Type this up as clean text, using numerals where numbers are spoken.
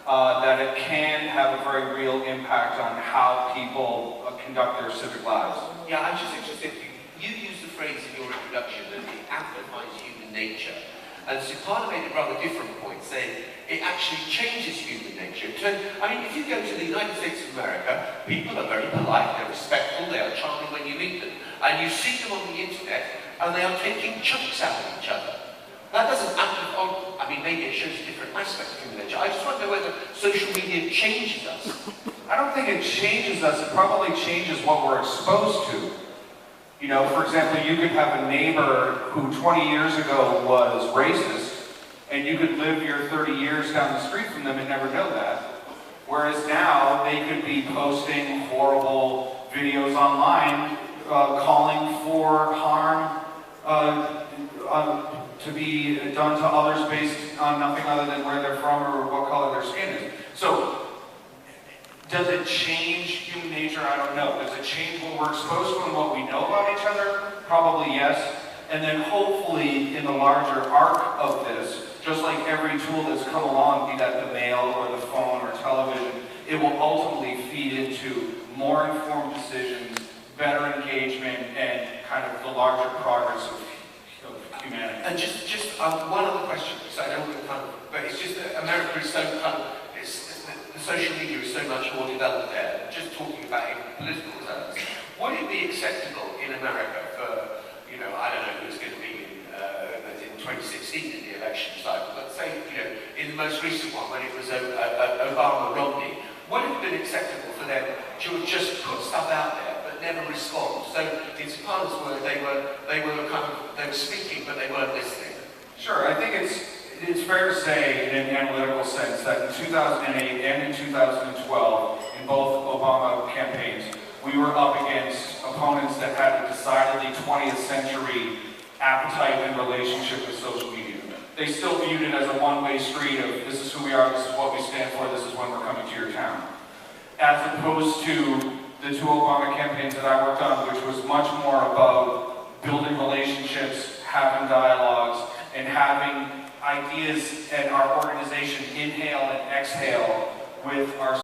that it can have a very real impact on how people conduct their civic lives. Yeah, I'm just interested, you used the phrase in your introduction that it amplifies human nature. And Suparna made a rather different point, saying it actually changes human nature. I mean, if you go to the United States of America, people are very polite, they're respectful, they are charming when you meet them. And you see them on the internet, and they are taking chunks out of each other. That doesn't amplify, I mean, maybe it shows a different aspect of human nature. I just wonder whether social media changes us. I don't think it changes us, it probably changes what we're exposed to. You know, for example, you could have a neighbor who 20 years ago was racist, and you could live your 30 years down the street from them and never know that. Whereas now, they could be posting horrible videos online, calling for harm to be done to others based on nothing other than where they're from or what color their skin is. So, does it change human nature? I don't know. Does it change what we're exposed to and what we know about each other? Probably yes. And then hopefully in the larger arc of this, just like every tool that's come along, be that the mail or the phone or television, it will ultimately feed into more informed decisions, better engagement, and kind of the larger progress of humanity. And just one other question, so I don't want to but it's just that America is so the social media is so much more developed there. Just talking about it in political terms, would it be acceptable in America for, you know, I don't know who it's going to be in 2016 in the election cycle, but say, you know, in the most recent one when it was Obama-Romney, would it have been acceptable for them to just put stuff out there but never respond? So in Suparna's word, they were speaking but they weren't listening. Sure, I think it's fair to say in an analytical sense that in 2008 and in 2012, in both Obama campaigns, we were up against opponents that had a decidedly 20th century appetite and relationship with social media. They still viewed it as a one-way street of this is who we are, this is what we stand for, this is when we're coming to your town. As opposed to the two Obama campaigns that I worked on, which was much more about building relationships, having dialogues, and having ideas and our organization inhale and exhale with our